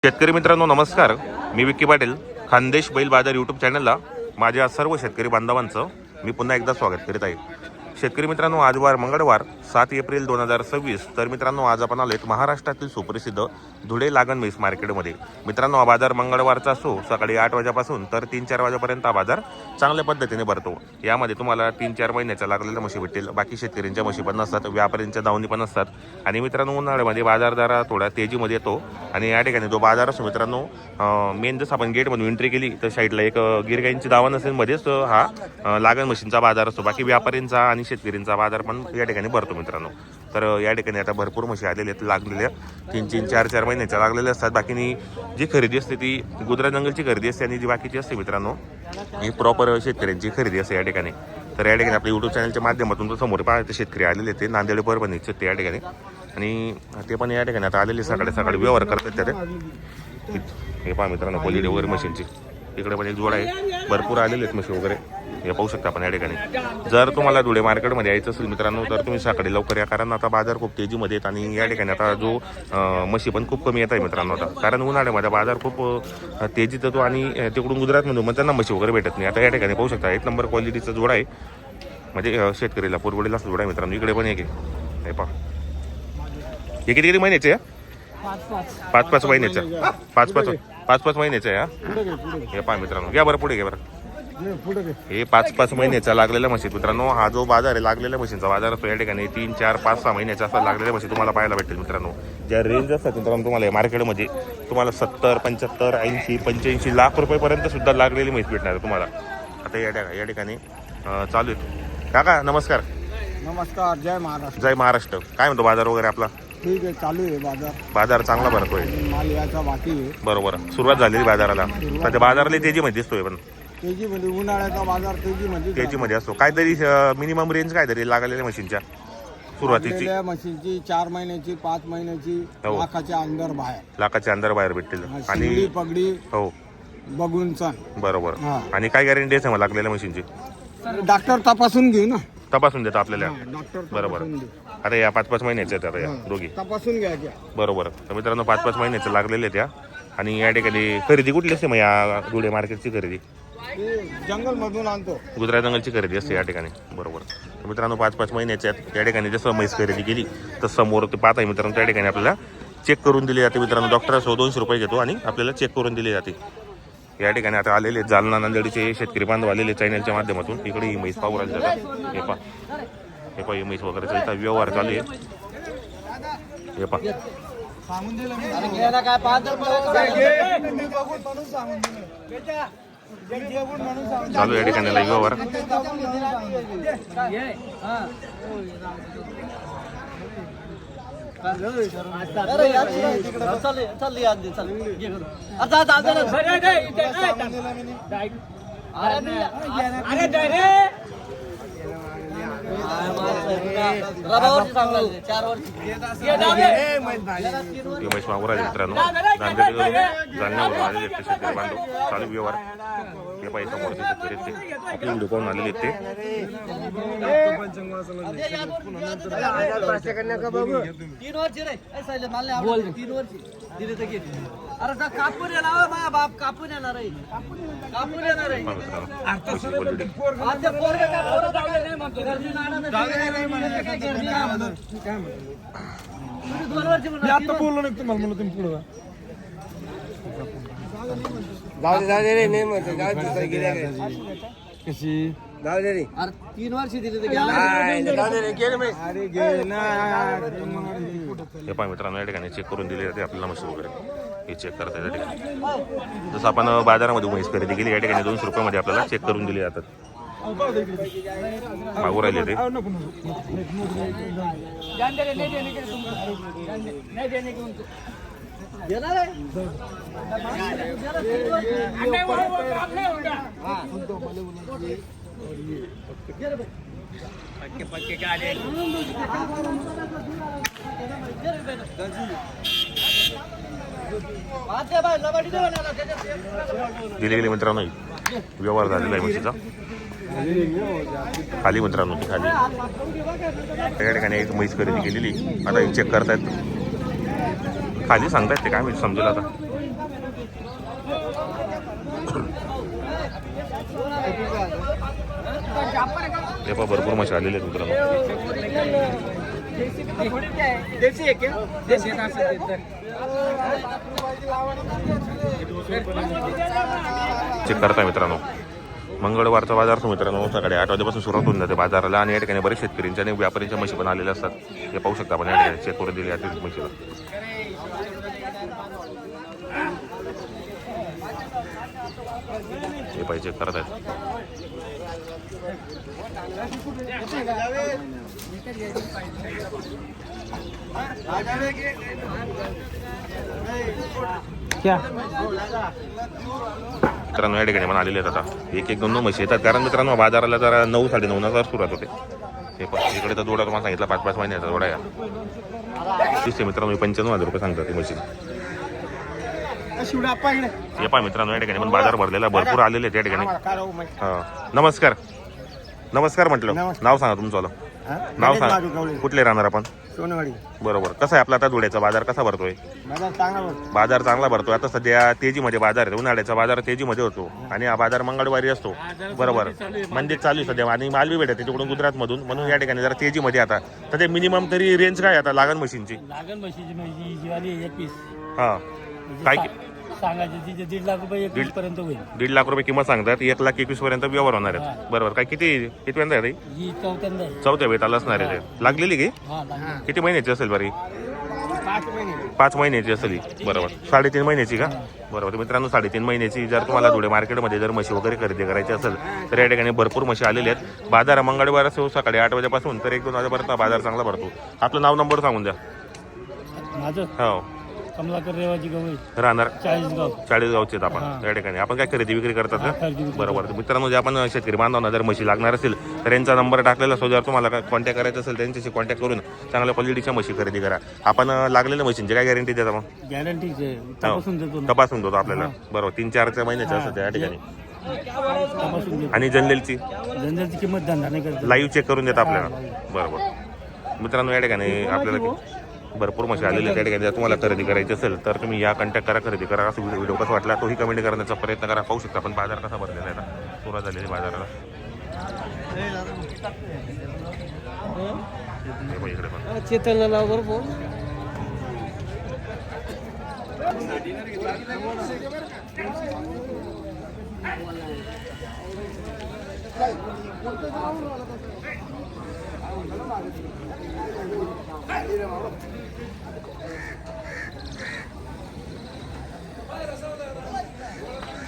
शेतकरी मित्रांनो नमस्कार. मी विक्की पाटील, खानदेश बैल बाजार यूट्यूब चॅनलला माझ्या सर्व शेतकरी बांधवांचं मी पुन्हा एकदा स्वागत करीत आहे. शेतकरी मित्रांनो, आज वार मंगळवार 7 एप्रिल 2026. तर मित्रांनो, आज आपण आलो महाराष्ट्रातील सुप्रसिद्ध धुळे लागण म्हैस मार्केटमध्ये. मित्रांनो, हा बाजार मंगळवारचा असो सकाळी 8 वाजेपासून तर 3-4 वाजेपर्यंत हा बाजार चांगल्या पद्धतीने भरतो. यामध्ये तुम्हाला 3-4 महिन्याच्या लागलेल्या म्हशी भेटतील. बाकी शेतकऱ्यांच्या म्हशी पण नसतात, व्यापाऱ्यांच्या दावणी पण असतात. आणि मित्रांनो, उन्हाळ्यामध्ये बाजार जरा थोडा तेजीमध्ये येतो. आणि या ठिकाणी जो बाजार असतो मित्रांनो, मेन जसं आपण गेटमधून एंट्री केली तर साईडला एक गिरगाईंची दावण असेल, मध्येच हा लागण म्हशींचा बाजार असतो. बाकी व्यापाऱ्यांचा आणि शेतकऱ्यांचा बाजार पण या ठिकाणी भरतो मित्रांनो. तर या ठिकाणी आता भरपूर म्हशी आलेल्या आहेत, लागलेल्या 3-3, 4-4 महिन्याच्या लागलेल्या असतात. बाकीनी जी खरेदी असते ती गुजरात जंगलची खरेदी असते आणि जी बाकीची असते मित्रांनो ही प्रॉपर शेतकऱ्यांची खरेदी असते या ठिकाणी. तर या ठिकाणी आपल्या यूट्यूब चॅनलच्या माध्यमातून समोर पाहते शेतकरी आलेले ते नांदेड परभणीचे ते या ठिकाणी. आणि ते पण या ठिकाणी आता आलेले सकाळी व्यवहार करतात त्यात. हे पहा मित्रांनो, क्वालिटी वगैरे मशीनची इकडे पण एक जोड आहे. भरपूर आलेले आहेत म्हशी वगैरे, हे पाहू शकता आपण या ठिकाणी. जर तुम्हाला धुळे मार्केटमध्ये यायचं असेल मित्रांनो तर तुम्ही सकाळी लवकर या, कारण आता बाजार खूप तेजीमध्ये आहेत. आणि या ठिकाणी आता जो म्हशी पण खूप कमी येत आहे मित्रांनो आता, कारण उन्हाळ्यामध्ये बाजार खूप तेजीत येतो आणि तिकडून गुजरातमधून मग त्यांना म्हशी वगैरे भेटत नाही. आता या ठिकाणी पाहू शकता 1 नंबर क्वालिटीचा जोड आहे, म्हणजे शेतकरीला पुरवडीला जोड आहे मित्रांनो. इकडे पण एक आहे, हे पहा. हे किती महिन्याचे आहे? 5-5 महिन्याच्या, 5-5 महिन्याच्या आहे. हे पहा मित्रांनो, घ्या बरं पुढे घ्या बरं. हे 5-5 महिन्याचा लागलेल्या म्हशी मित्रांनो. हा जो बाजार आहे लागलेल्या म्हशींचा बाजार असतो या ठिकाणी 3, 4, 5, 6 महिन्याच्या असतात लागलेल्या म्हशी तुम्हाला पाहायला भेटेल मित्रांनो. ज्या रेंज असतात मित्रांनो तुम्हाला या मार्केटमध्ये तुम्हाला 70, 75, 80, 85 लाख रुपयेपर्यंत सुद्धा लागलेली म्हैस भेटणार आहे तुम्हाला. आता या ठिकाणी चालू आहे. काका नमस्कार. नमस्कार. जय महाराष्ट्र. जय महाराष्ट्र. काय म्हणतो बाजार वगैरे आपला? ठीक आहे, चालू आहे बाजार चांगला भरतोय. माल याचा बाकी आहे. बरोबर, सुरुवात झालेली बाजाराला. तर बाजाराला तेजीमध्ये दिसतोय, पण तेजीमध्ये उन्हाळ्याचा बाजार तेजीमध्ये असतो. काहीतरी मिनिमम रेंज काहीतरी लागलेल्या मशीनच्या सुरुवातीची मशीनची 4 महिन्याची, 5 महिन्याची, हो. लाखाच्या अंदर बाहेर भेटतील. आणि पगडी हो बघून बरोबर. हा. आणि काय गॅरंटी आहे लागलेल्या मशीनची? डॉक्टर तपासून घेऊ ना. तपासून देतो आपल्याला. डॉक्टर बरोबर. आता या 5-5 महिन्याच्या आहेत आता या दोघी. तपासून घ्यायच्या. बरोबर. तर मित्रांनो 5-5 महिन्याच्या लागलेले त्या. आणि या ठिकाणी खरेदी कुठली असते मग या धुळे मार्केटची खरेदी? जंगल मधून आणतो, गुजरात जंगलची खरेदी असते या ठिकाणी. बरोबर. तर मित्रांनो 5-5 महिन्याच्या आहेत या ठिकाणी. जसं म्हैस खरेदी केली तर समोर ते पाहताय मित्रांनो त्या ठिकाणी आपल्याला चेक करून दिली जाते मित्रांनो. डॉक्टर असो 200 रुपये घेतो आणि आपल्याला चेक करून दिली जाते या ठिकाणी. आता आलेले जालना नांदेडचे शेतकरी बांधव आलेले चॅनलच्या माध्यमातून. इकडे ही म्हैस पाहू राहिले जातात. हे पहा ही म्हैस वगैरे इथं व्यवहार चालू आहे. हे पहा चालू या ठिकाणी व्यवहार. म्हैस मागून आले मित्रांनो. जालन्यावरून आलेले ते शेतकरी बांधव. चालू व्यवहार. हे पाहिजे समोरचे शेतकरी ते आपले व्हिडिओ पाहून आलेले ते. बोललो नाही तुम्हाला, म्हणलं तुम्ही पुढे कशी 3 वर्ष दिले हे पाय मित्रांनो या ठिकाणी चेक करून दिले जाते आपल्याला म्हशी वगैरे. हे चेक करता या ठिकाणी. जसं आपण बाजारामध्ये म्हैस खरेदी केली या ठिकाणी 200 रुपयामध्ये आपल्याला चेक करून दिले जातात. मागू राहिले ते. दिले गेले मित्रांनो. व्यवहार झालेला आहे म्हशीचा. खाली मित्रांनो ती खाली त्या ठिकाणी एक म्हैस खरेदी केलेली. आता चेक करतायत खाली, सांगतायत ते काय समजेल आता. हे पहा भरपूर म्हशी आलेले आहेत मित्रांनो. चेक करता मित्रांनो. मंगळवारचा बाजार असतो मित्रांनो. सकाळी 8 वाजेपासून सुरुवात होऊन जाते बाजाराला आणि या ठिकाणी बरेच शेतकऱ्यांच्या आणि व्यापाऱ्यांच्या म्हशी पण आलेल्या असतात. हे पाहू शकता आपण या ठिकाणी चेक करून दिली आहे म्हशीला. हे पाहिजे चेक करत आहेत. मित्रांनो या ठिकाणी पण आलेले आहेत आता. एक दोन म्हशी येतात कारण मित्रांनो बाजाराला जरा 9 साडेनऊ नंतर सुरुवात होते. हे पण इकडे तर जोडा तुम्हाला सांगितलं 5-5 महिन्याचा जोडा या दिसते मित्रांनो. 95,000 रुपये सांगतात ती म्हशी. हे पहा मित्रांनो या ठिकाणी पण बाजार भरलेला भरपूर आलेले आहेत या ठिकाणी. हा नमस्कार. नमस्कार म्हटलं. नाव सांगा तुमचं. नाव सांगा. कुठले राहणार आपण. सोनवाडी. बरोबर. कसं आहे आपला आता धुळ्याचा बाजार कसा भरतोय. बाजार चांगला भरतोय. आता सध्या तेजीमध्ये बाजार आहे. उन्हाळ्याचा बाजार तेजीमध्ये होतो आणि हा बाजार मंगळवारी असतो. बरोबर. मंदिर चालू आहे सध्या आणि माल बी भेटत तिकडून गुजरातमधून म्हणून या ठिकाणी जरा तेजीमध्ये आता सध्या मिनिमम तरी रेंज काय आता लागण मशीनची. हा काय सांगायचे तिचे 1.5 लाख रुपये 21 पर्यंत होईल. 1.5 लाख रुपये किंमत सांगतात. 1,21,000 पर्यंत व्यवहार होणार आहेत. बरोबर. काय किती वेळा आहे ही चौथ्यांदा आहे. चौथ्या वेळेत असणार आहे. लागलेली की किती महिन्याची असेल बरी. 5 महिन्याची असेल ही. बरोबर. 3.5 महिन्याची का. बरोबर. मित्रांनो 3.5 महिन्याची जर तुम्हाला धुळे मार्केटमध्ये जर म्हशी वगैरे खरेदी करायची असेल तर या ठिकाणी भरपूर म्हशी आलेल्या आहेत. बाजार मंगळवार असो सकाळी 8 वाजेपासून तर 1-2 वाजेपर्यंत बाजार चांगला भरतो. आपलं नाव नंबर सांगून द्या. माझं हो कमलाकर रेवाजी गवळी राहणार 40 गावचे आहेत आपण. या ठिकाणी आपण काय खरेदी विक्री करतात का. बरोबर. मित्रांनो जे आपण शेतकरी बांधवांना जर म्हशी लागणार असेल तर यांचा नंबर टाकलेला असो. जर तुम्हाला कॉन्टॅक्ट करायचं असेल त्यांच्याशी कॉन्टॅक्ट करून चांगल्या क्वालिटीच्या म्हशी खरेदी करा. आपण लागलेल्या म्हशींची काय गॅरंटी देता मग. गॅरंटी तपासून देतो आपल्याला. बरोबर. 3-4 महिन्याचे असतात या ठिकाणी. आणि जनरलची किंमत धंदा नाही करत. लाईव्ह चेक करून देतात आपल्याला. बरोबर. मित्रांनो या ठिकाणी आपल्याला भरपूर म्हशी आलेल्या त्या ठिकाणी. जर तुम्हाला खरेदी करायची असेल तर तुम्ही या कॉन्टॅक्ट करा खरेदी करा. असं व्हिडिओ कसा वाटला तोही कमेंट करण्याचा प्रयत्न करा. पाहू शकता आपण बाजार कसा भरलेला आहे आता. सुरुवात झालेली बाजाराला. इकडे पण चेतनला बरोबर